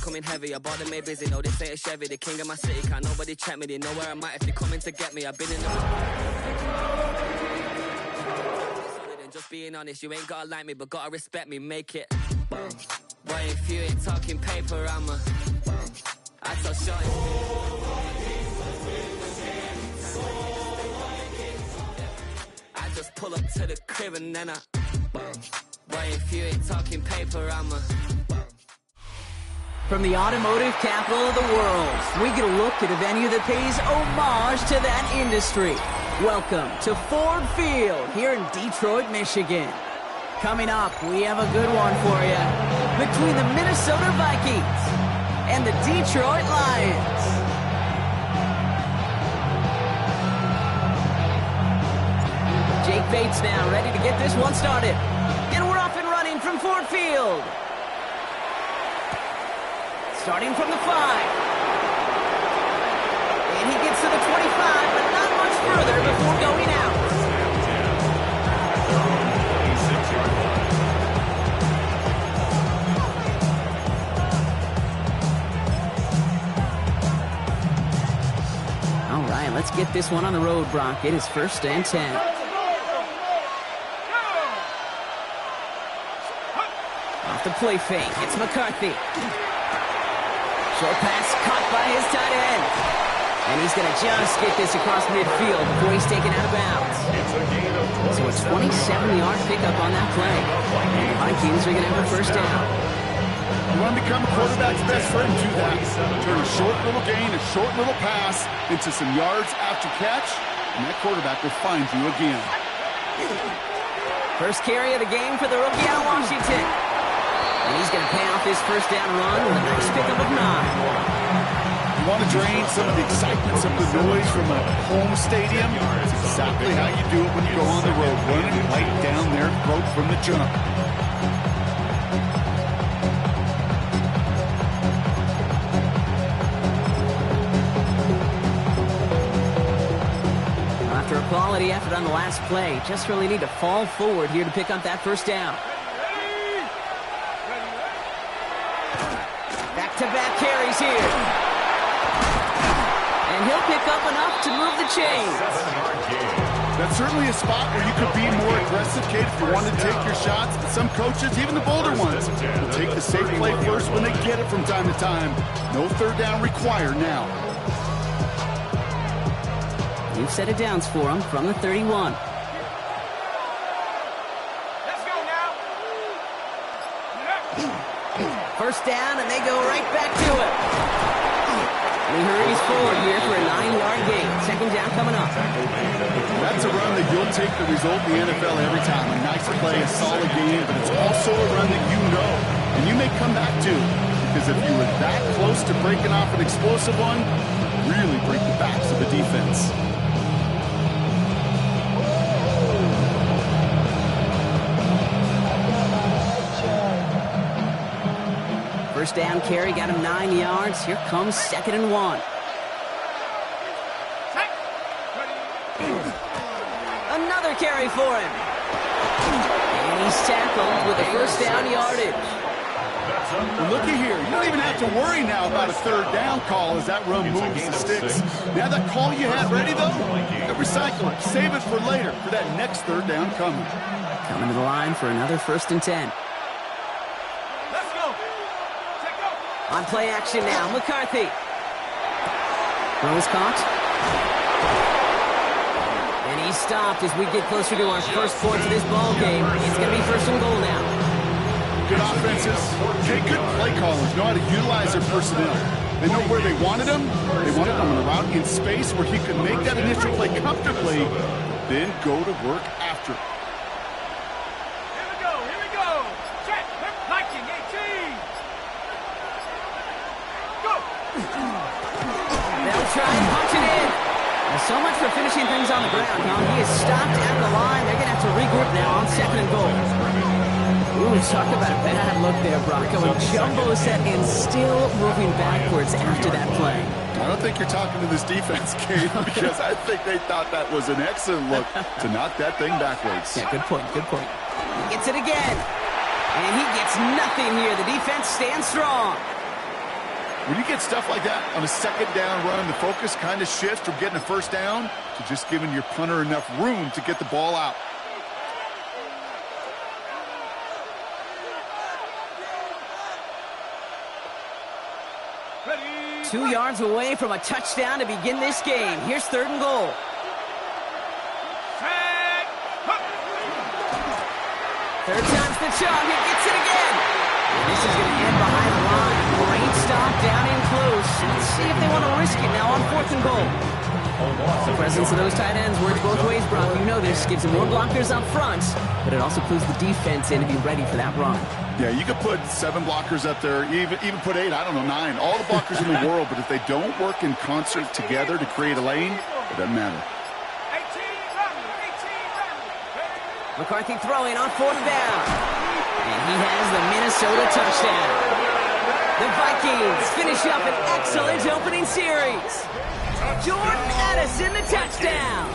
coming heavy. I bought them made busy, no, this ain't a Chevy. The king of my city, can't nobody check me. They know where I'm at if they coming to get me. I've been in the... Just being honest, you ain't gotta like me, but gotta respect me, make it. Why if you ain't talking paper, I tell short. I just pull up to the crib and then why if you ain't talking paper, From the automotive capital of the world, we get a look at a venue that pays homage to that industry. Welcome to Ford Field here in Detroit, Michigan. Coming up, we have a good one for you between the Minnesota Vikings and the Detroit Lions. Jake Bates now ready to get this one started. And we're off and running from Ford Field. Starting from the 5. And he gets to the 25, but not much further before going out. All right, let's get this one on the road, Brock. It is 1st and 10. Off the play fake, it's McCarthy. Short pass caught by his tight end. And he's going to just get this across midfield before he's taken out of bounds. So a 27-yard pickup on that play. And the Vikings are going to have a 1st down. You want to become a quarterback's best friend, do that. Turn a short little gain, a short little pass into some yards after catch, and that quarterback will find you again. First carry of the game for the rookie out of Washington. And he's going to pay off his 1st down run with a nice pickup of 9. You want to drain some of the excitement, some of the noise from a home stadium? It's exactly how you do it when you go on the road, running right down their throat from the jump. After a quality effort on the last play, just really need to fall forward here to pick up that 1st down. Back-to-back carries here. And he'll pick up enough to move the chains. That's certainly a spot where you could be more aggressive, Kate, if you wanted to take your shots. But some coaches, even the bolder ones, will take the safe play first when they get it from time to time. No 3rd down required now. You've set it downs for him from the 31. Let's go now. 1st down, and they go right back to it. And he hurries forward here for a 9-yard gain. 2nd down coming up. That's a run that you'll take the result in the NFL every time. A nice play, a solid game, but it's also a run that you know, and you may come back to. Because if you were that close to breaking off an explosive one, really break the backs of the defense. 1st down carry, got him 9 yards. Here comes 2nd and 1. Another carry for him. And he's tackled with a 1st down yardage. Looky here. You don't even have to worry now about a 3rd down call as that run moves the sticks. Now that call you had ready, though, recycle it. Save it for later for that next 3rd down coming. Coming to the line for another 1st and 10. On play action now, McCarthy. Throw is caught. And he's stopped as we get closer to our 1st points of this ball game. It's going to be 1st and goal now. Good offenses. Okay, good play callers know how to utilize their personnel. They know where they wanted him. They wanted him on a route in space where he could make that initial play comfortably, then go to work after it. Here we go. Check. Viking 18. They'll try and punch it in. Well, so much for finishing things on the ground, huh? He is stopped at the line. They're going to have to regroup now on 2nd and goal. Ooh, talk about a bad look there, Bronco. A jumbo set and still moving backwards after that play. I don't think you're talking to this defense, Kate, because I think they thought that was an excellent look to knock that thing backwards. Yeah, good point, good point. He gets it again. And he gets nothing here. The defense stands strong. When you get stuff like that on a second down run, the focus kind of shifts from getting a first down to just giving your punter enough room to get the ball out. Ready. 2 yards away from a touchdown to begin this game. Here's 3rd and goal. Set. Hook. 3rd time's the charm. He gets it again. This is going to end behind the line. Great stop down in close. Let's see if they want to risk it now on 4th and goal. The presence of those tight ends works both ways, Brock. You know this. Gives them more blockers up front, but it also clues the defense in to be ready for that run. Yeah, you could put 7 blockers up there, even put 8, I don't know, 9. All the blockers in the world, but if they don't work in concert together to create a lane, it doesn't matter. 18 run. McCarthy throwing on 4th down. And he has the Minnesota touchdown. The Vikings finish up an excellent opening series. Jordan Addison, the touchdown.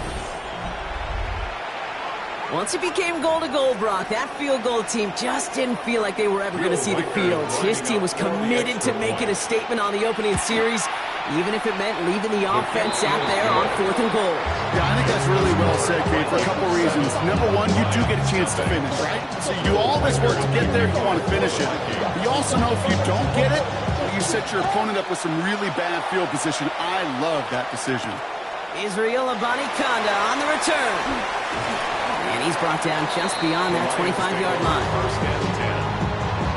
Once it became goal-to-goal, Brock, that field goal team just didn't feel like they were ever going to see the field. His team was committed to making a statement on the opening series, even if it meant leaving the offense out there on 4th and goal. Yeah, I think that's really well said, Kate, for a couple reasons. Number one, you do get a chance to finish, right? So you do all this work to get there, you want to finish it. But you also know if you don't get it, you set your opponent up with some really bad field position. I love that decision. Israel Abanikanda on the return. And he's brought down just beyond that 25-yard line. First and 10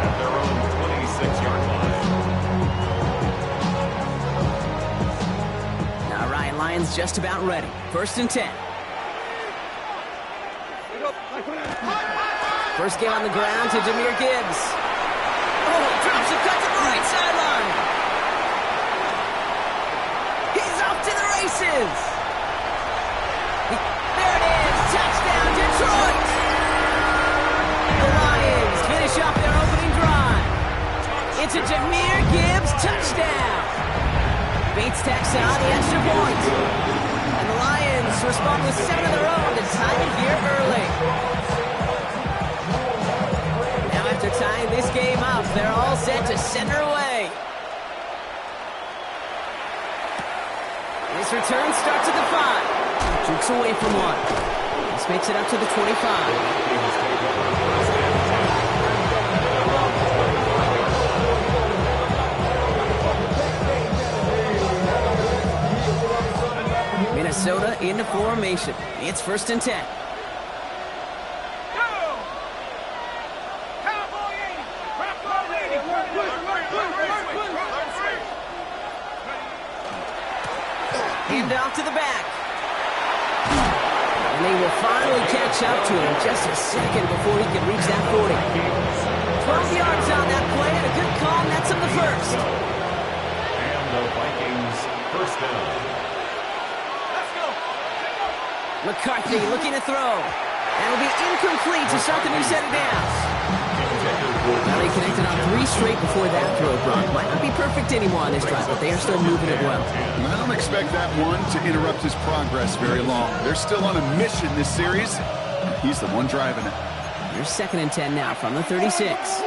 at their own 26-yard line. Now Ryan Lyons just about ready. 1st and 10. First game on the ground to Jahmyr Gibbs. Oh, drops a cut to the right sideline. He's off to the races. There it is. Touchdown, Detroit. The Lions finish off their opening drive. It's a Jahmyr Gibbs touchdown. Bates tacks on the extra point. And the Lions respond with 7 of their own to tie it here early. Now after tying this game up, they're all set to send her away. This return starts at the 5. Jukes away from 1. This makes it up to the 25. Minnesota into formation. It's 1st and 10. Hand off to the back. And they will finally catch up to him just a second before he can reach that 40. 12 yards on that play and a good call nets him the first. And the Vikings first down. McCarthy looking to throw. And will be incomplete to start the new set of downs. Now they connected on 3 straight before that throw, Brock. Might not be perfect anymore on this drive, but they are still moving it well. I don't expect that one to interrupt his progress very long. They're still on a mission this series. He's the one driving it. Here's 2nd and 10 now from the 36.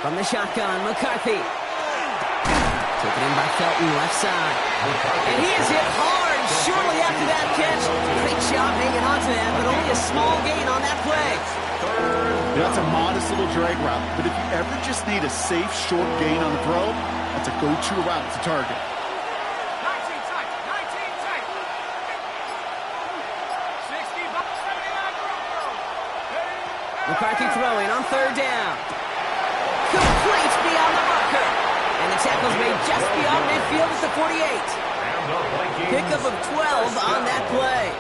From the shotgun, McCarthy. Taken in by Felton, left side. And he is hit hard shortly after that catch. Great job hanging on to that, but only a small gain on that play. That's a modest little drag route, but if you ever just need a safe, short gain on the throw, that's a go-to route to target. 19 tight. 19 tight. 60. McCarthy throwing on 3rd down. Complete beyond the marker. And the tackle's made just beyond midfield at the 48. Pickup of 12 on that play.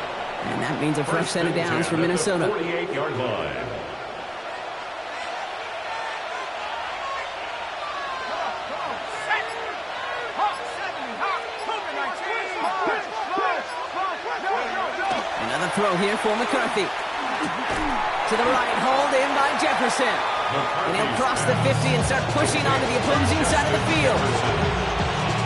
And that means a fresh set of downs for Minnesota. 48-yard line. Another throw here for McCarthy. To the right, hold in by Jefferson. And he'll cross the 50 and start pushing onto the opposing side of the field.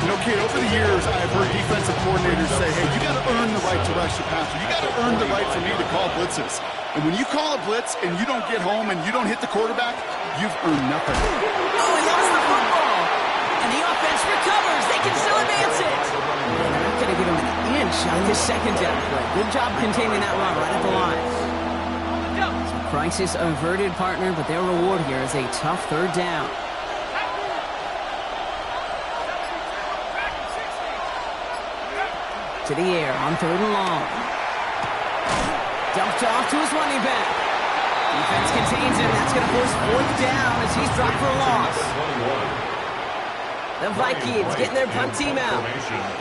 You know, kid, over the years, I've heard defensive coordinators say, hey, you got to earn the right to rush the passer. You got to earn the right for me to call blitzes. And when you call a blitz and you don't get home and you don't hit the quarterback, you've earned nothing. Oh, he lost the football. And the offense recovers. They can still advance it. They're not going to get him an inch on this second down play. Good job containing that run right at the line. Crisis averted, partner, but their reward here is a tough third down. To the air on third and long. Dumped off to his running back. Defense contains him. That's going to force fourth down as he's dropped for a loss. The Vikings getting their punt team out.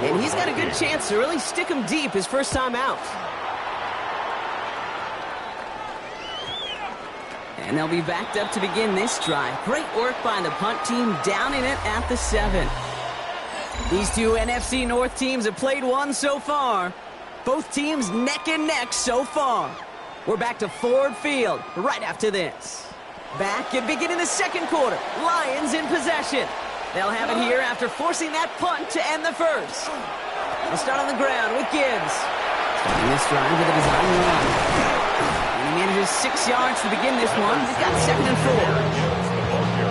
And he's got a good chance to really stick him deep his first time out. And they'll be backed up to begin this drive. Great work by the punt team, downing it at the 7. These two NFC North teams have played one so far. Both teams neck and neck so far. We're back to Ford Field right after this. Back and beginning the second quarter. Lions in possession. They'll have it here after forcing that punt to end the first. They'll start on the ground with Gibbs. Starting this drive with a design run. And he manages 6 yards to begin this one. He's got second and 4.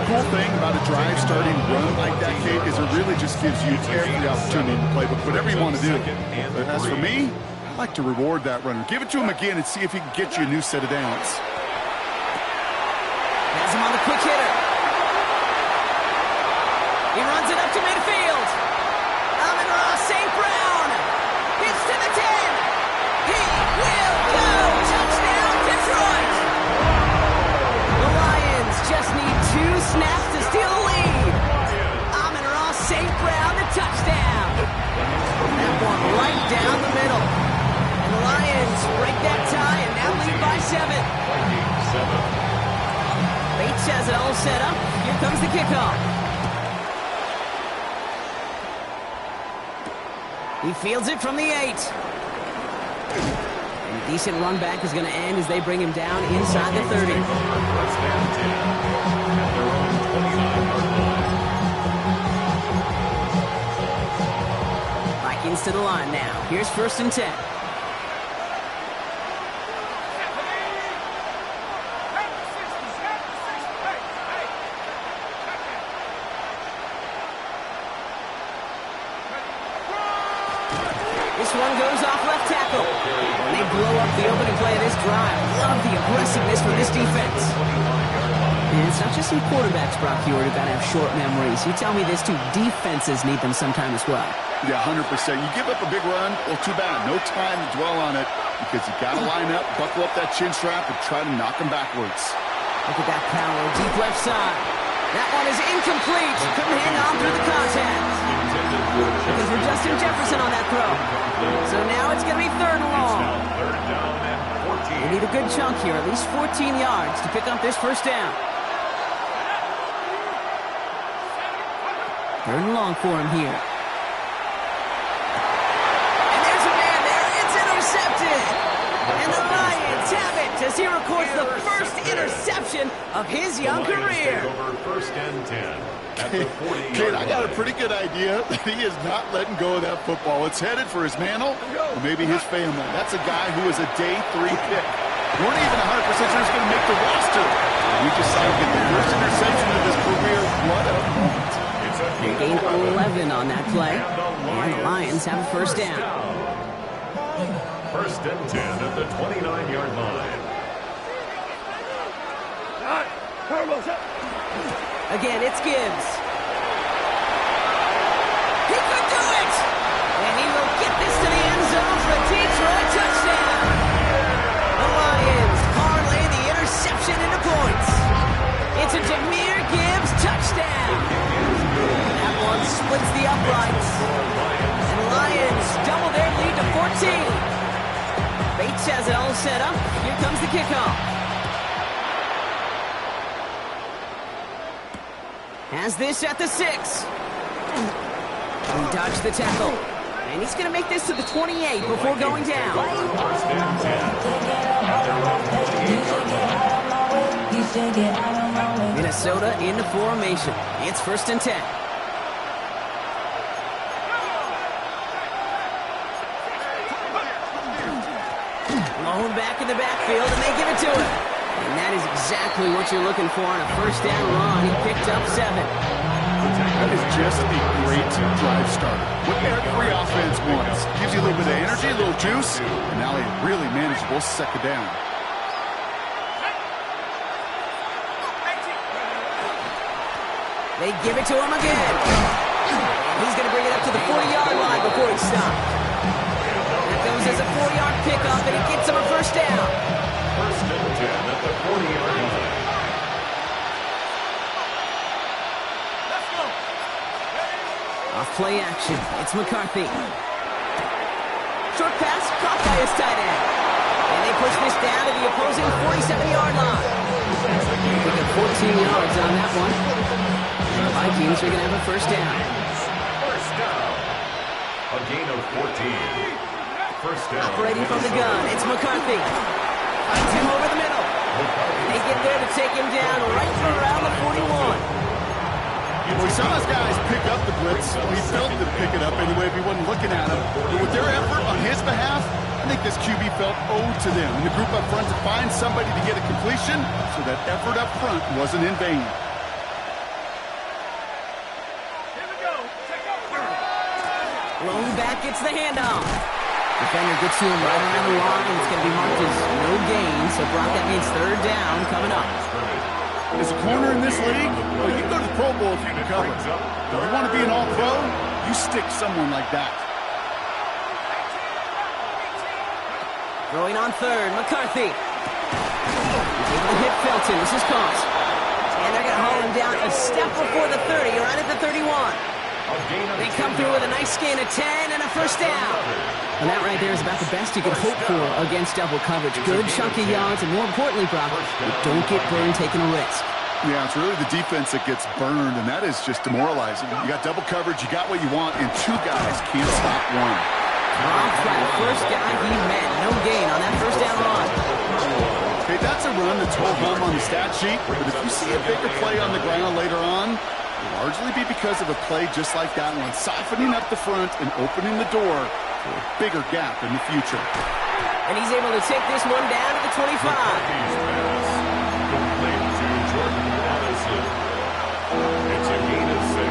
Cool thing about a drive starting run like that, Kate, is it really just gives you every opportunity to play, but whatever you want to do. But as for me, I like to reward that runner. Give it to him again and see if he can get you a new set of downs. Has him on the quick hitter. He runs it up to midfield. Amon-Ra St. Brown. Hits to the 10. He will go. Touchdown, Detroit. The Lions just need 2 snaps to steal the lead. Amon-Ra St. Brown, the touchdown. That one right down the middle. And the Lions break that tie and now lead by 7. Bates has it all set up. Here comes the kickoff. He fields it from the 8. And a decent run back is going to end as they bring him down inside the 30. Vikings to the line now. Here's first and 10. This one goes off left tackle. And they blow up the opening play of this drive. Love the aggressiveness from this defense. And it's not just some quarterbacks, Brock Huard, who got to have short memories. You tell me this too, defenses need them sometime as well. Yeah, 100%. You give up a big run, well, too bad. No time to dwell on it because you got to line up, buckle up that chin strap, and try to knock them backwards. Look at that power, deep left side. That one is incomplete. Couldn't hang on through the contact. Looking for Justin Jefferson on that throw. So now it's going to be third and long. They need a good chunk here, at least 14 yards to pick up this first down. Third and long for him here. And there's a man there. It's intercepted. And the Lions have it as he records the first interception of his young career. First and 10. Kate, I got a pretty good idea that he is not letting go of that football. It's headed for his mantle or maybe his family. That's a guy who was a day 3 pick. Weren't even 100% sure he's going to make the roster. We just saw him get the first interception of his career. What a moment. They gain 11 on that play. And the Lions have a first down. First and 10 at the 29-yard line. Again, it's Gibbs. He could do it! And he will get this to the end zone for a Detroit touchdown. The Lions parlay the interception into points. It's a Jahmyr Gibbs touchdown. That one splits the uprights. And the Lions double their lead to 14. Bates has it all set up. Here comes the kickoff. Has this at the 6. He dodged the tackle. And he's going to make this to the 28 before going down. Minnesota into formation. It's first and 10. Lone back back in the backfield, and they give it to him. And that is exactly what you're looking for on a first down run. He picked up 7. That is just a great drive starter. What every offense wants. Gives you a little bit of energy, a little juice, and now a really manageable second down. They give it to him again. And he's going to bring it up to the 40-yard line before he stopped. That goes as a 4-yard pickup, and it gets him a first down. First and 10 at the 40-yard line. Let's go. Off play action. It's McCarthy. Short pass caught by his tight end. And they push this down to the opposing 47-yard line. Pick up 14 yards on that one. And the Vikings are going to have a first down. First down. A gain of 14. First down. Operating from the gun, it's McCarthy. Finds him over the middle. They get there to take him down right from around the 41. We saw his guys pick up the blitz. We felt them pick it up anyway if he wasn't looking at him. But with their effort on his behalf, I think this QB felt owed to them. And the group up front to find somebody to get a completion, so that effort up front wasn't in vain. Here we go. Take over. Lone back gets the handoff. Defender gets to him right around the line. It's going to be marked as no gain. So, Brock, that means third down coming up. As a corner in this league, well, you go to the Pro Bowl if you can cover. If you want to be an all-pro, you stick someone like that. Throwing on third, McCarthy. He's able to hit Felton. This is cost. And they're going to haul him down a step before the 30, right at the 31. They come through with a nice gain of 10 and a first down. And that right there is about the best you can hope for against double coverage. Good chunky yards, and more importantly, Brock, you don't get burned taking a risk. Yeah, it's really the defense that gets burned, and that is just demoralizing. You got double coverage, you got what you want, and 2 guys can't stop one. Brock tried the first guy he met. No gain on that first down run. Okay, that's a run that's hold home on the stat sheet, but if you see a bigger play on the ground later on, it'll largely be because of a play just like that one, softening up the front and opening the door for a bigger gap in the future. And he's able to take this one down to the 25. Complete to Jordan Addison. It's a gain of 6.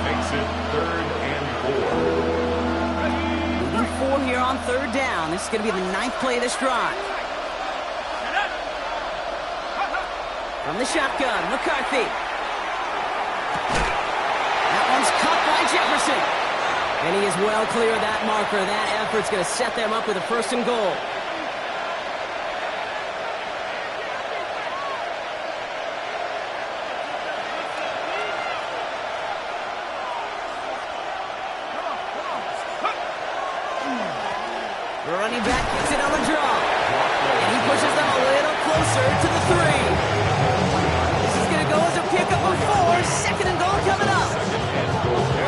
Makes it 3rd and 4. Moving 4 here on third down. This is going to be the 9th play of this drive. From the shotgun, McCarthy. That one's caught by Jefferson. And he is well clear of that marker. That effort's going to set them up with a first and goal. The running back gets it on the draw. And he pushes them a little closer to the 3. This is going to go as a pickup of 4. Second and goal coming up.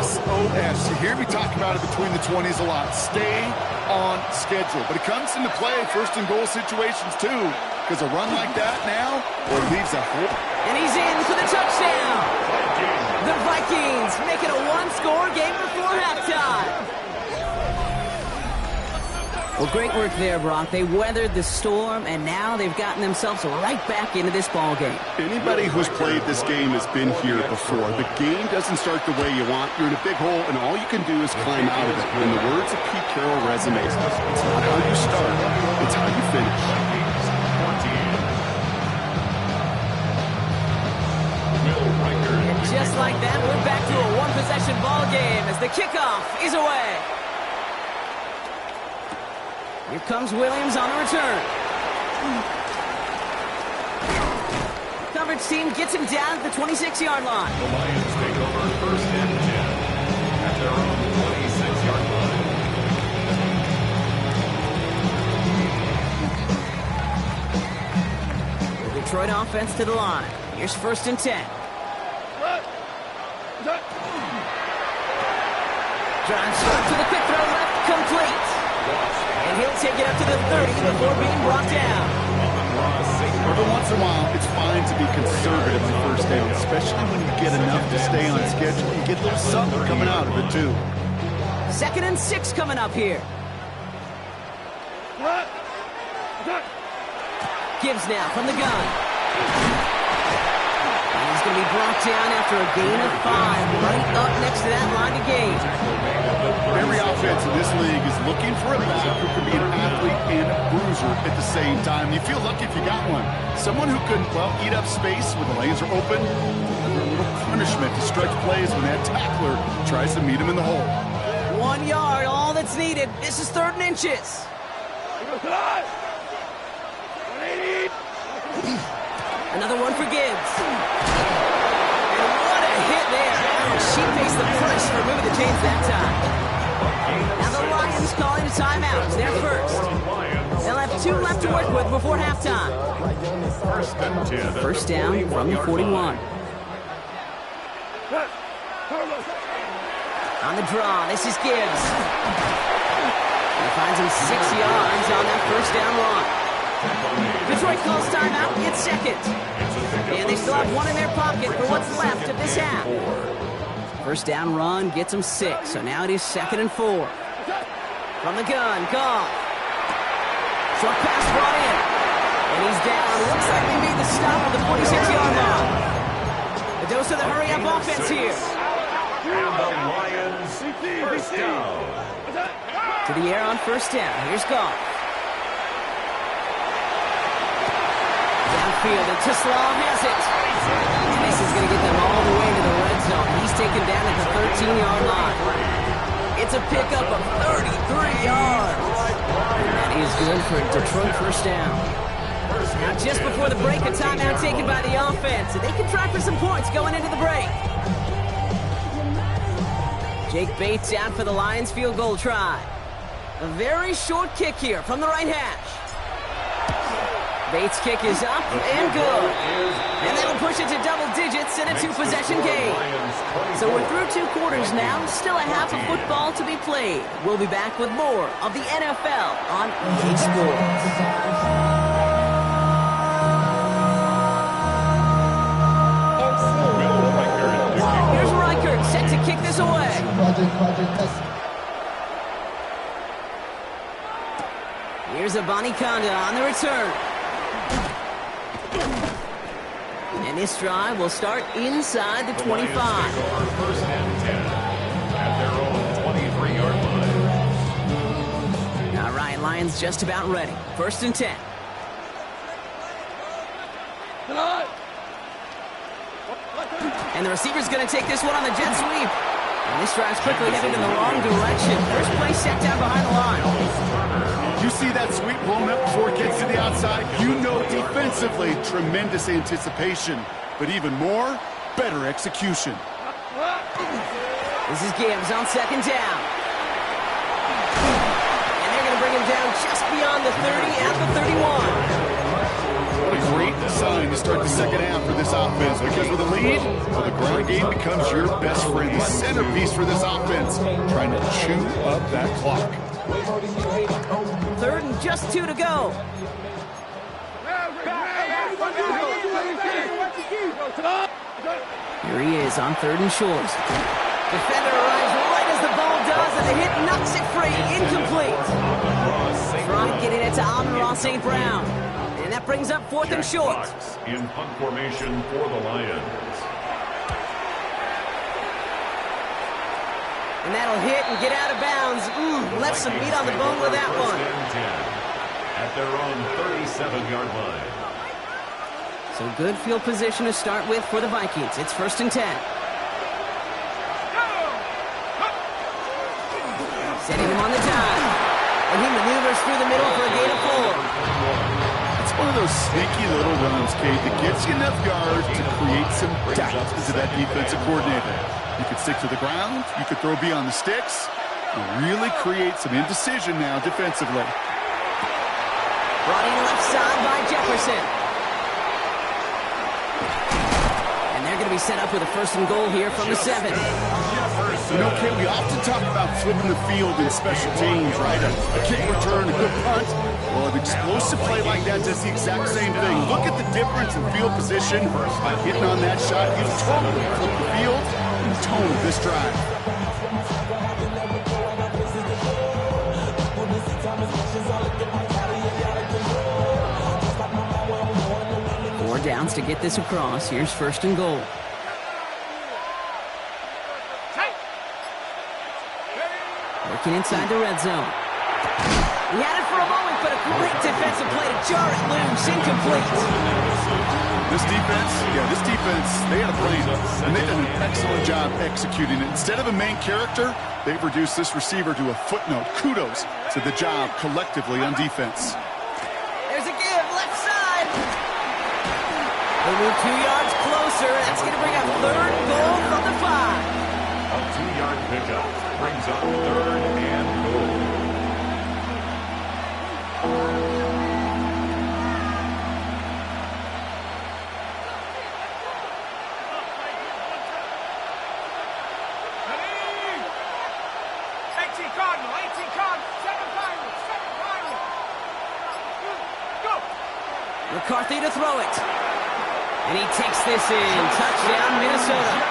SOS. You hear me talk about it between the 20s a lot. Stay on schedule. But it comes into play first and goal situations too. Because a run like that now, well, it leaves a hole. And he's in for the touchdown. The Vikings make it a 1-score game before halftime. Well, great work there, Brock. They weathered the storm, and now they've gotten themselves right back into this ball game. Anybody who's played this game has been here before. The game doesn't start the way you want. You're in a big hole, and all you can do is climb out of it. In the words of Pete Carroll resumes, it's not how you start, it's how you finish. And just like that, we're back to a one-possession ball game as the kickoff is away. Here comes Williams on the return. Coverage team gets him down at the 26-yard line. The Lions take over first and 10 at their own 26-yard line. The Detroit offense to the line. Here's first and 10. Drive start to the quick throw left, complete. And he'll take it up to the 30 before being brought down. Every once in a while, it's fine to be conservative on first down, especially when you get enough to stay on schedule and get a little something coming out of it, too. 2nd and 6 coming up here. What? Gibbs now from the gun. And he's going to be brought down after a gain of 5, right up next to that line of gain. Every offense in this league is looking for a back who can be an athlete and a bruiser at the same time. You feel lucky if you got one. Someone who can, well, eat up space when the lanes are open, deliver a little punishment to stretch plays when that tackler tries to meet him in the hole. 1 yard, all that's needed. This is 3rd and inches. Another one for Gibbs. And what a hit there. She faced the pressure for moving the chains that time. Now the Lions calling a timeout. It's their first. They'll have 2 left to work with before halftime. First down from the 41. On the draw, this is Gibbs. He finds him 6 yards on that first down run. Detroit calls timeout. It's second. And they still have 1 in their pocket for what's left of this half. First down run gets him 6. So now it is 2nd and 4. From the gun, Goff. Short pass brought in. And he's down. Looks like they made the stop at the 46-yard line. A dose of the hurry-up offense here. And the Lions first down. To the air on first down. Here's Goff. Downfield, and Tislam has it. And this is going to get them all the way to the red zone. He's taken down at the 13-yard line. It's a pickup of 33 yards. That is good for a Detroit first down. Now, just before the break, a timeout taken by the offense. And they can try for some points going into the break. Jake Bates out for the Lions field goal try. A very short kick here from the right hash. Bates' kick is up and good. And that'll push it to double digits in a 2-possession game. So we're through 2 quarters now. Still a half of football to be played. We'll be back with more of the NFL on EA Sports. Here's Reichert set to kick this away. Here's Abanikanda on the return. And this drive will start inside the 25. First and 10 at their own 23-yard line. All right, Lions just about ready. First and 10. And the receiver's going to take this one on the jet sweep. And this drive's quickly headed in the wrong direction. First play set down behind the line. You see that sweep blown up before it gets to the outside. You know defensively, tremendous anticipation. But even more, better execution. This is Gibbs on second down. And they're going to bring him down just beyond the 30 at the 31. What a great sign to start the second half for this offense. Because with a lead, well, the ground game becomes your best friend. The centerpiece for this offense, trying to chew up that clock. 3rd and just 2 to go. Here he is on 3rd and short. Defender arrives right as the ball does, and the hit knocks it free. Incomplete. Trying getting it to Amon-Ra St. Brown. And that brings up 4th and short. In punt formation for the Lions. And that'll hit and get out of bounds. Left some meat on the bone with that one. At their own 37-yard line. So good field position to start with for the Vikings. It's 1st and 10. Setting him on the dive. And he maneuvers through the middle for a gain of 4. It's one of those sneaky little runs, Kate, that gets you enough yards to create some doubt into that defensive coordinator. You could stick to the ground, you could throw beyond the sticks, and really create some indecision now defensively. Brought in left side by Jefferson. And they're going to be set up with a 1st and goal here from the 7. You know, Kate, we often talk about flipping the field in special teams, right? A kick return, a good punt. Well, an explosive play like that does the exact same thing. Look at the difference in field position by hitting on that shot. You totally flip the field and tone of this drive. downs to get this across. Here's first and goal. Working inside the red zone. He had it for a moment, but a great defensive play to jar it loose. Incomplete. This defense, they had a plan, and they did an excellent job executing it. Instead of a main character, they've reduced this receiver to a footnote. Kudos to the job collectively on defense. There's a give, left side. They move 2 yards closer. That's going to bring up third and goal from the 5. A 2-yard pickup brings up third and goal. McCarthy to throw it. And he takes this in. Touchdown, Minnesota.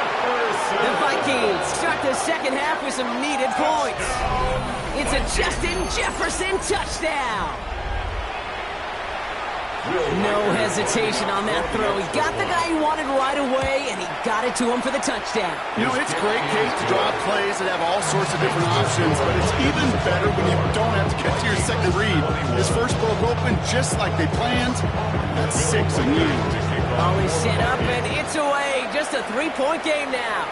The Vikings start the second half with some needed points. It's a Justin Jefferson touchdown. No hesitation on that throw. He got the guy he wanted right away, and he got it to him for the touchdown. You know, it's great, Kate, to draw plays that have all sorts of different options, but it's even better when you don't have to get to your second read. His first broke open just like they planned. That's 6 immediately. Ball is set up, and it's away. Just a 3-point game now.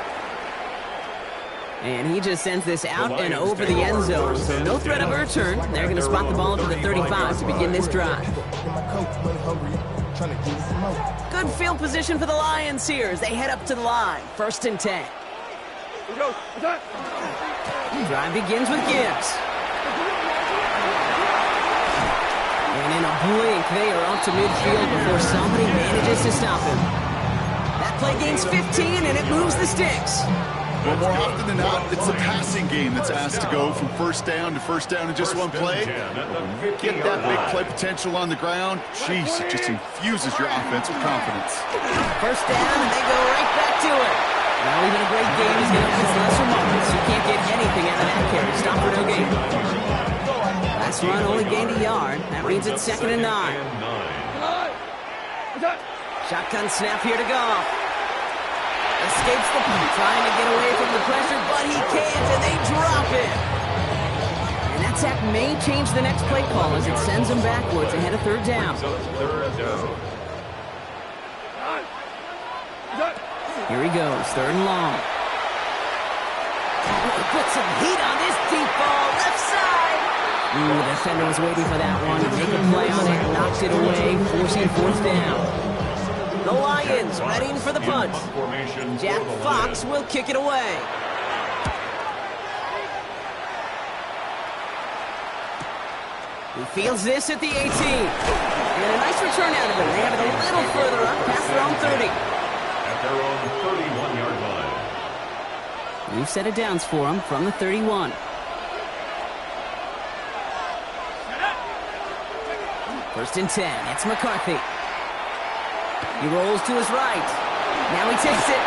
And he just sends this out and over the end zone. So no threat of a return. They're going to spot the ball up to the 35 to begin this drive. Good field position for the Lions here as they head up to the line. First and 10. Drive begins with Gibbs. And in a blink, they are up to midfield before somebody manages to stop him. That play gains 15, and it moves the sticks. Well, more often than not, it's the passing game that's asked to go from first down in just one play. Get that big play potential on the ground. Jeez, it just infuses your offense with confidence. First down, and they go right back to it. Now, even a great game is going to have its lesser moments. You can't get anything out of that carry. Stop for no gain. Last run only gained a yard. That means it's 2nd and 9. Shotgun snap here to Goff. Escapes the punt, trying to get away from the pressure, but he can't, and they drop it. And that sack may change the next play call as it sends them backwards ahead of third down. Here he goes, third and long. Put some heat on this deep ball, left side. Ooh, the defender was waiting for that one to make a play on it, knocked it away, forcing fourth down. The Lions readying for the punt. Jack Fox will kick it away. He fields this at the 18. And a nice return out of it. They have it a little further up past their own 30. At their own 31-yard line. New set of downs for him from the 31. First and 10. It's McCarthy. He rolls to his right. Now he takes it.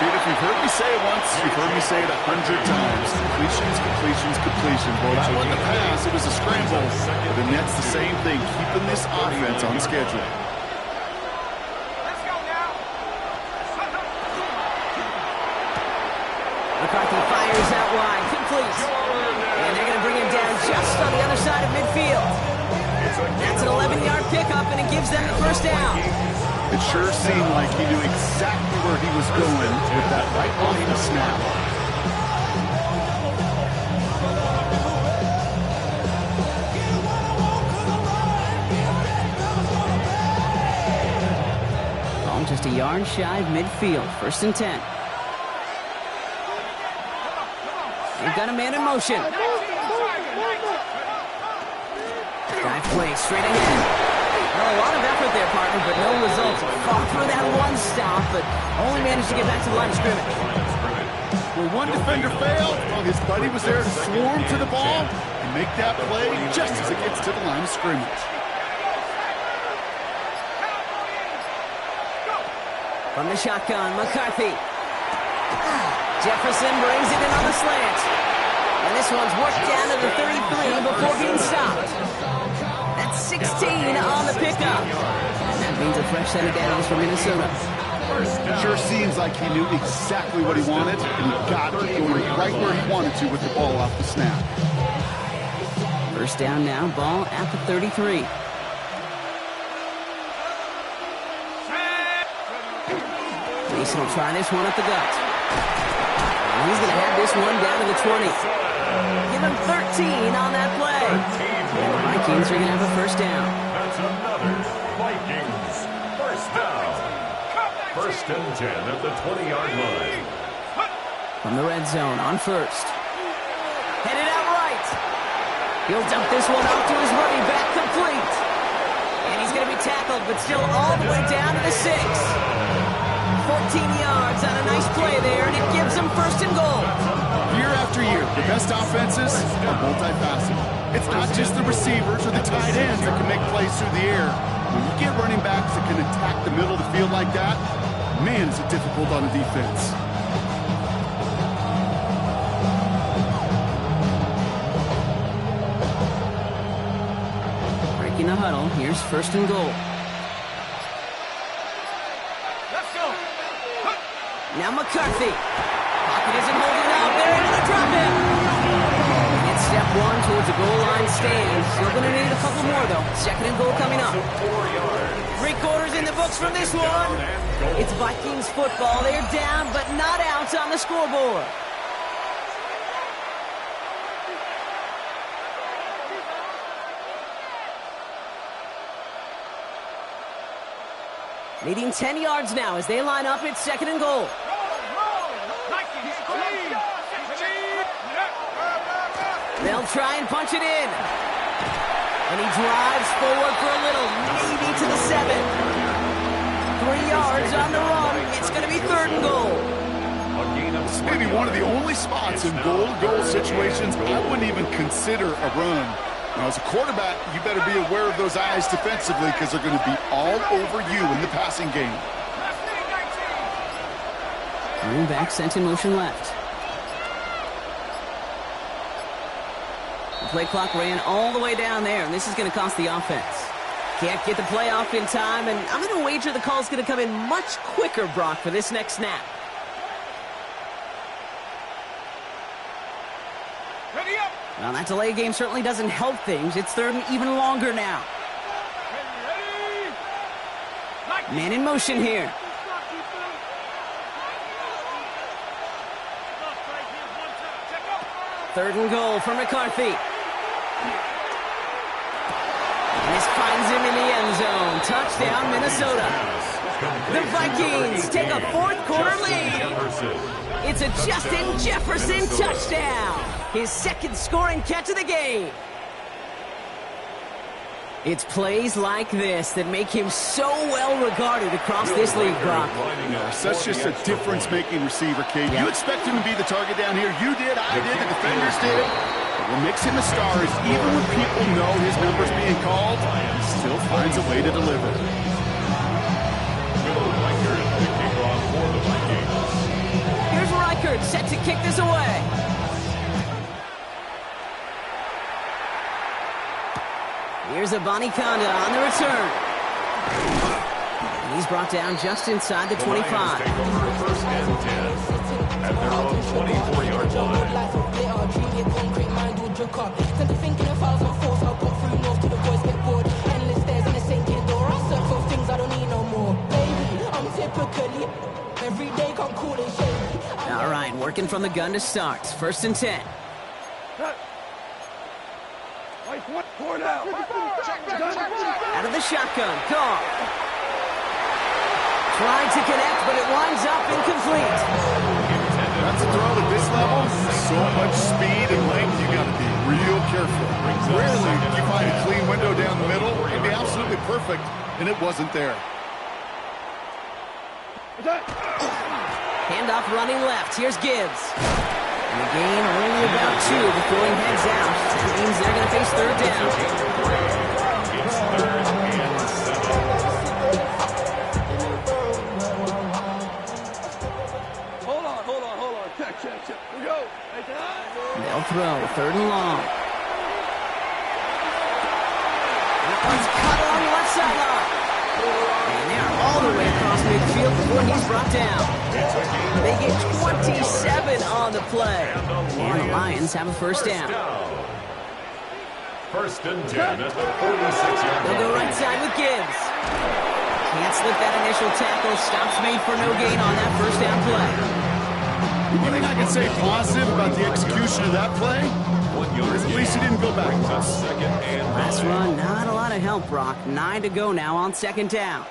Dude, if you've heard me say it once, you've heard me say it 100 times. Completions. Well, that wasn't a pass. It was a scramble. But the net's the same thing, keeping this offense on schedule. Let's go now. McCarthy fires out wide. Complete. And they're going to bring him down just on the other side of midfield. That's an 11-yard pickup, and it gives them the first down. It sure seemed like he knew exactly where he was going with that right off the snap. Ball just a yard shy of midfield. First and 10. They've got a man in motion. Dive play straight ahead. Well, a lot of effort there, partner, but no results. Fought through that one stop, but only managed to get back to the line of scrimmage. Well, one defender failed. His buddy was there to swarm to the ball and make that play just as it gets to the line of scrimmage. From the shotgun, McCarthy. Jefferson brings it in on the slant. And this one's worked down to the 33 before being stopped. That's 16 on the pickup. And that means a fresh set of downs for Minnesota. Sure seems like he knew exactly what he wanted, and he got it going right where he wanted to with the ball off the snap. First down now, ball at the 33. Mason will try this one at the gut. And he's going to have this one down to the 20. Give him 13 on that play. And the Vikings are going to have a first down. That's another Vikings first down. First and 10 at the 20-yard line. From the red zone on first. Headed out right. He'll dump this one off to his running back, complete. And he's going to be tackled, but still all the way down to the 6. 14 yards on a nice play there, and it gives them first and goal. Year after year, the best offenses are multifaceted. It's not just the receivers or the tight ends that can make plays through the air. When you get running backs that can attack the middle of the field like that, man, is it difficult on the defense. Breaking the huddle, here's first and goal. Let's go. Now McCarthy. Pocket isn't holding out. They're into the drop in. It's step one towards the goal line stand. Still going to need a couple more, though. Second and goal coming up. 4 yards. 3 quarters in the books from this one. It's Vikings football. They're down, but not out on the scoreboard. Needing 10 yards now as they line up at second and goal. They'll try and punch it in. And he drives forward for a little, maybe to the 7. 3 yards on the run. It's going to be third and goal. This may be one of the only spots in goal-to-goal situations I wouldn't even consider a run. Now, as a quarterback, you better be aware of those eyes defensively because they're going to be all over you in the passing game. Running back sent in motion left. The play clock ran all the way down there, and this is going to cost the offense. Can't get the play off in time, and I'm going to wager the call's going to come in much quicker, Brock, for this next snap. Ready up. Well, that delay game certainly doesn't help things. It's third and even longer now. Ready. Man in motion here. Third and goal for McCarthy. And this finds him in the end zone. Touchdown, Minnesota. The Vikings take a fourth quarter lead. It's a Justin Jefferson touchdown. His second scoring catch of the game. It's plays like this that make him so well regarded across this league, Brock. Such just a difference-making receiver, Kate. You expect him to be the target down here. You did, I did, the defenders did. But what makes him a star is even when people know his number's being called, he still finds a way to deliver. Here's Reichert set to kick this away. Here's Abanikanda on the return. And he's brought down just inside the 25. Take over first and 10 at their own 24-yard line. All right, working from the gun to start. First and 10. Out of the shotgun, Carr. Trying to connect, but it winds up incomplete. That's a throw at this level. So much speed and length, you got to be real careful. Rarely do you find a clean window down the middle. It'd be absolutely perfect, and it wasn't there. Handoff running left. Here's Gibbs. And the gain only about 2 before he heads out. That means they're going to face third down. It's third and 7. Hold on. Check. We go. They'll throw. Third and long. That one's cut along the left sideline. before he's brought down. They get 27 on the play. And the Lions have a first down. First and 10 at the 46-yard line. They'll go right side with Gibbs. Can't slip that initial tackle. Stops made for no gain on that first down play. The only thing I can say positive about the execution of that play is at least he didn't go backwards. Last run, not a lot of help, Brock. 9 to go now on second down.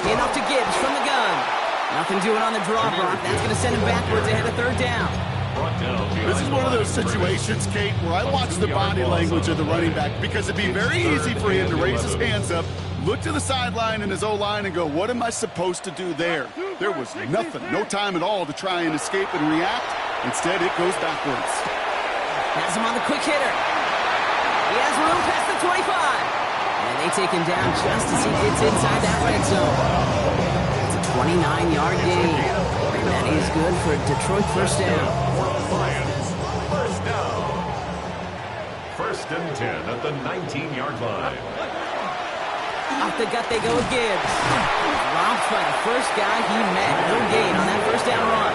Hand off to Gibbs from the gun. Nothing doing on the draw, Brock. That's going to send him backwards ahead of third down. This is one of those situations, Kate, where I watch the body language of the running back because it'd be very easy for him to raise his hands up, look to the sideline in his O-line and go, what am I supposed to do there? There was nothing, no time at all to try and escape and react. Instead, it goes backwards. Has him on the quick hitter. He has room past the 25. And they take him down just as he gets inside that red zone. It's a 29-yard gain. And that is good for Detroit first down. First and 10 at the 19-yard line. Off the gut they go with Gibbs. Robbed by the first guy he met. No gain on that first down run.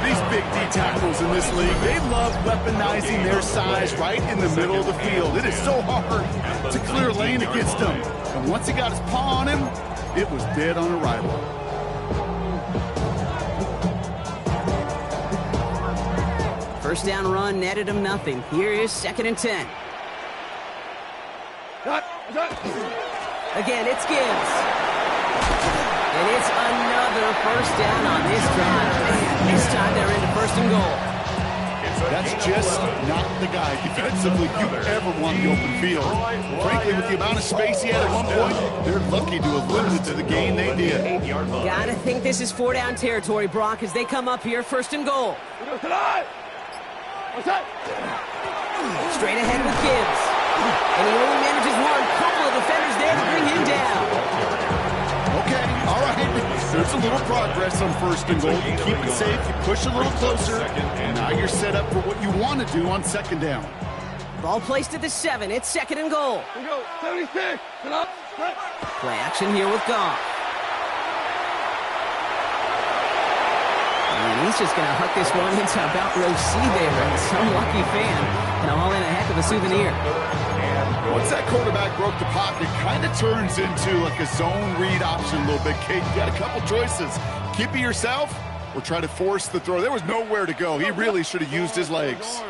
These big D tackles in this league, they love weaponizing their size right in the middle of the field. It is so hard to clear lane against them. And once he got his paw on him, it was dead on arrival. First down run netted him nothing. Here is second and 10. Again, it's Gibbs. And it's another first down on this drive. Man, this time they're into first and goal. That's just not the guy defensively you ever want in the open field. Frankly, with the amount of space he had at one point, they're lucky to have limited to the gain they did. Gotta think this is 4-down territory, Brock, as they come up here first and goal. Straight ahead with Gibbs. And he only manages one. Couple of defenders there to bring him down. Okay, all right. There's a little progress on first and goal. You keep it safe, you push a little closer, and now you're set up for what you want to do on second down. Ball placed at the 7. It's second and goal. Here we go. 76. Play action here with Goff. And he's just going to huck this one into about row C there. And some lucky fan can haul in a heck of a souvenir. Once that quarterback broke the pocket, kind of turns into like a zone read option a little bit, Kate. You got a couple choices. Keep it yourself or try to force the throw. There was nowhere to go. He really should have used his legs.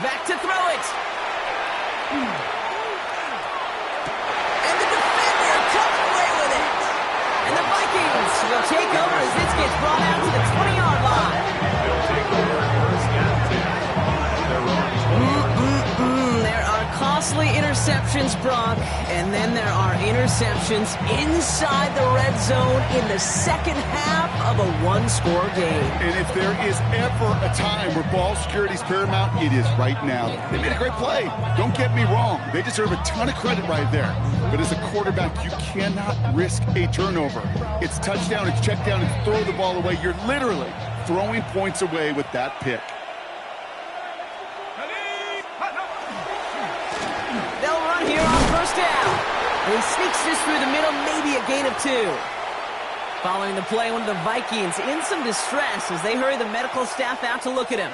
Back to throw it. And the defender comes away with it. And the Vikings will take over as this gets brought out to the 20-yard line. They'll take over first and 10. There are costly interceptions, Brock, and then there are interceptions inside the red zone in the second half of a one-score game. And if there is ever a time where ball security is paramount, it is right now. They made a great play. Don't get me wrong. They deserve a ton of credit right there. But as a quarterback, you cannot risk a turnover. It's touchdown, it's check down, it's throw the ball away. You're literally throwing points away with that pick. They'll run here on first down. And he sneaks this through the middle, maybe a gain of 2. Following the play, one of the Vikings in some distress as they hurry the medical staff out to look at him.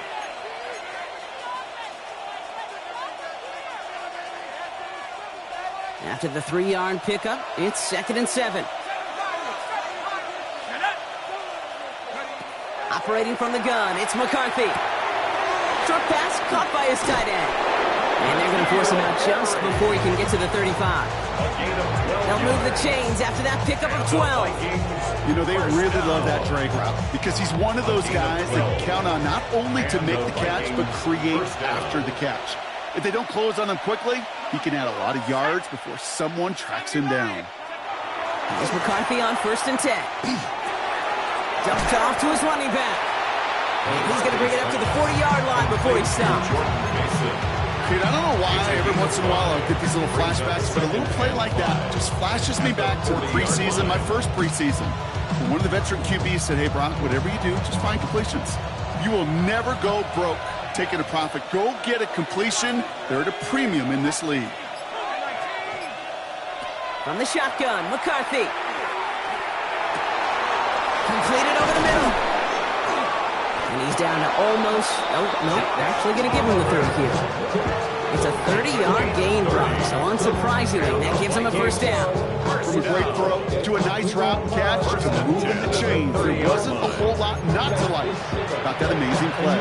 After the 3-yard pickup, it's second and 7. Operating from the gun, it's McCarthy. Short pass caught by his tight end. And they're going to force him out just before he can get to the 35. They'll move the chains after that pickup of 12. You know, they really love that drag route because he's one of those guys that count on not only to make the catch, but create after the catch. If they don't close on him quickly, he can add a lot of yards before someone tracks him down. Here's McCarthy on first and 10. Dumps it off to his running back. And he's going to bring it up to the 40-yard line before he stops. Dude, I don't know why every once in a while I'll get these little flashbacks, but a little play like that just flashes me back to the preseason, my first preseason. And one of the veteran QBs said, hey, Brock, whatever you do, just find completions. You will never go broke taking a profit. Go get a completion. They're at a premium in this league. From the shotgun, McCarthy. Completed over the middle. And he's down to almost... Oh, nope. They're actually going to give him the 30 here. It's a 30-yard gain, Brock. So unsurprisingly, that gives him a first down. From a great throw to a nice route and catch to moving the chain. There wasn't a whole lot not to like about that amazing play.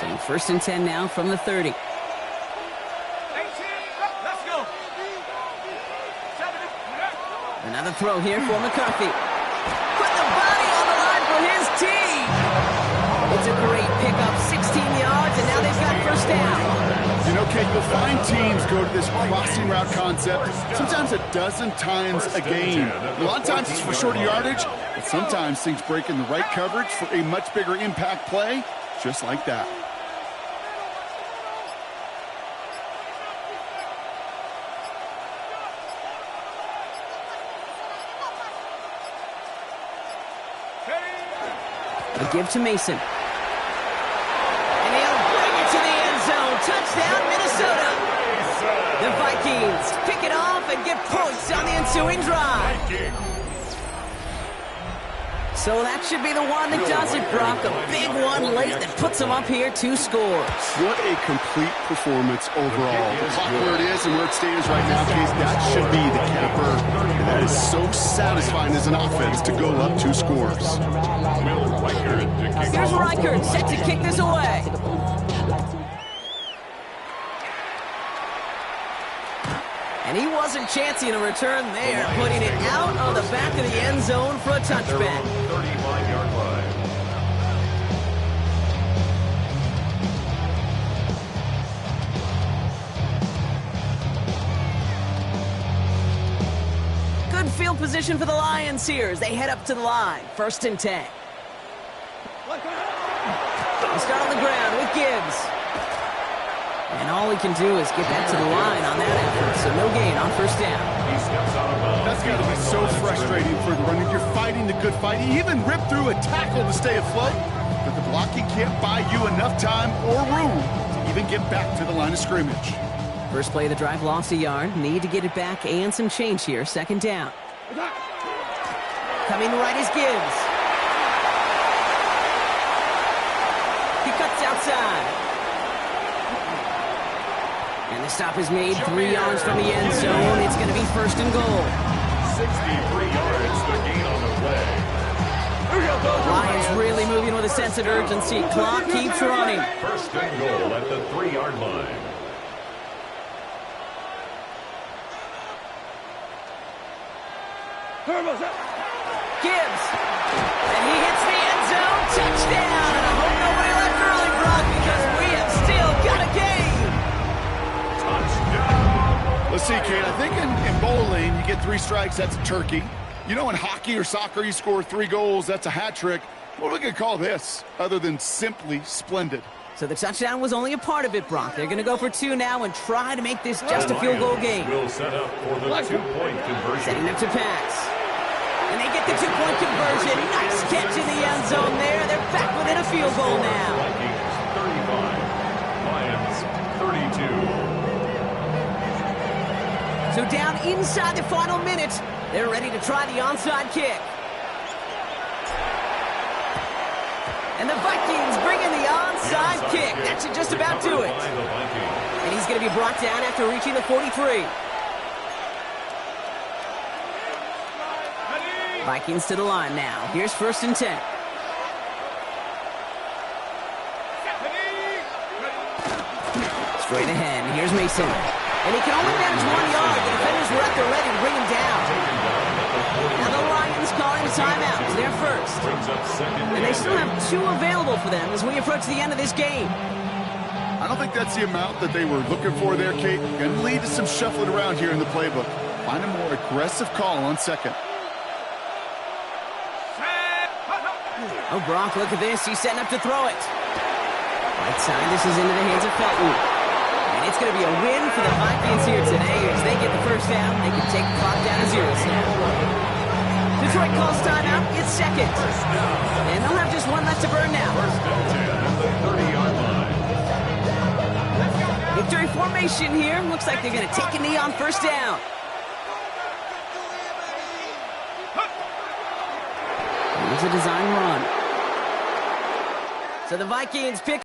So first and 10 now from the 30. Let's go. Another throw here for McCarthy. Put the body on the line for his team. It's a great pickup, 16 yards, and now they've got first down. You know, Kate, you'll find teams go to this crossing route concept sometimes a dozen times a game. A lot of times it's for shorter yardage, but sometimes things break in the right coverage for a much bigger impact play, just like that. A give to Mason. And he'll bring it to the end zone. Touchdown, Minnesota. The Vikings pick it off and get points on the ensuing drive. So that should be the one that does it, Brock. A big one late that puts them up here 2 scores. What a complete performance overall. The clock where it is and where it stands right now, Case, that should be the capper. And that is so satisfying as an offense to go up 2 scores. Here's Reichert set to kick this away. And he wasn't chancing a return there, putting it out on the back of the end zone for a touchback. 35-yard line. Good field position for the Lions here as they head up to the line. First and 10. They start on the ground with Gibbs. And all he can do is get back to the line on that effort, so no gain on first down. He steps out of bounds. That's got to be so frustrating for the runner. You're fighting the good fight. You even rip through a tackle to stay afloat, but the blocking can't buy you enough time or room to even get back to the line of scrimmage. First play of the drive lost a yard. Need to get it back and some change here. Second down. Coming right is Gibbs. He cuts outside. And the stop is made 3 yards from the end zone. It's going to be first and goal. 63 yards, the gain on the play. Lions really moving with a sense of urgency. Clock keeps running. First and goal at the 3-yard line. Gibbs. And he hits the end zone. Touchdown. And I hope nobody left early, Brock, because we have still got a game. Let's see, Kate. I think in bowling, you get 3 strikes, that's a turkey. You know, in hockey or soccer, you score 3 goals, that's a hat trick. What are we going to call this other than simply splendid? So the touchdown was only a part of it, Brock. They're going to go for 2 now and try to make this just a field goal game. Will set up for the 2-point conversion. Setting up to pass. And they get the 2-point conversion. Nice catch in the end zone there. They're back within a field goal now. Vikings 35, Lions 32. So down inside the final minute, they're ready to try the onside kick. And the Vikings bring in the onside kick. That should just about do it. And he's going to be brought down after reaching the 43. Vikings to the line now. Here's first and 10. Straight ahead. Here's Mason. And he can only manage 1 yard. The defenders were at their ready to bring him down. Now the Lions calling a timeout. They're first. And they still have 2 available for them as we approach the end of this game. I don't think that's the amount that they were looking for there, Kate. Going to lead to some shuffling around here in the playbook. Find a more aggressive call on second. Oh, Brock, look at this. He's setting up to throw it. Right side, this is into the hands of Felton. going to be a win for the Vikings here today. As they get the first down, they can take the clock down to 0 now. Detroit calls timeout. It's second. And they'll have just one left to burn now. First and 10 at the 30-yard line. Victory formation here. Looks like they're going to take a knee on first down. Here's a design run. So the Vikings pick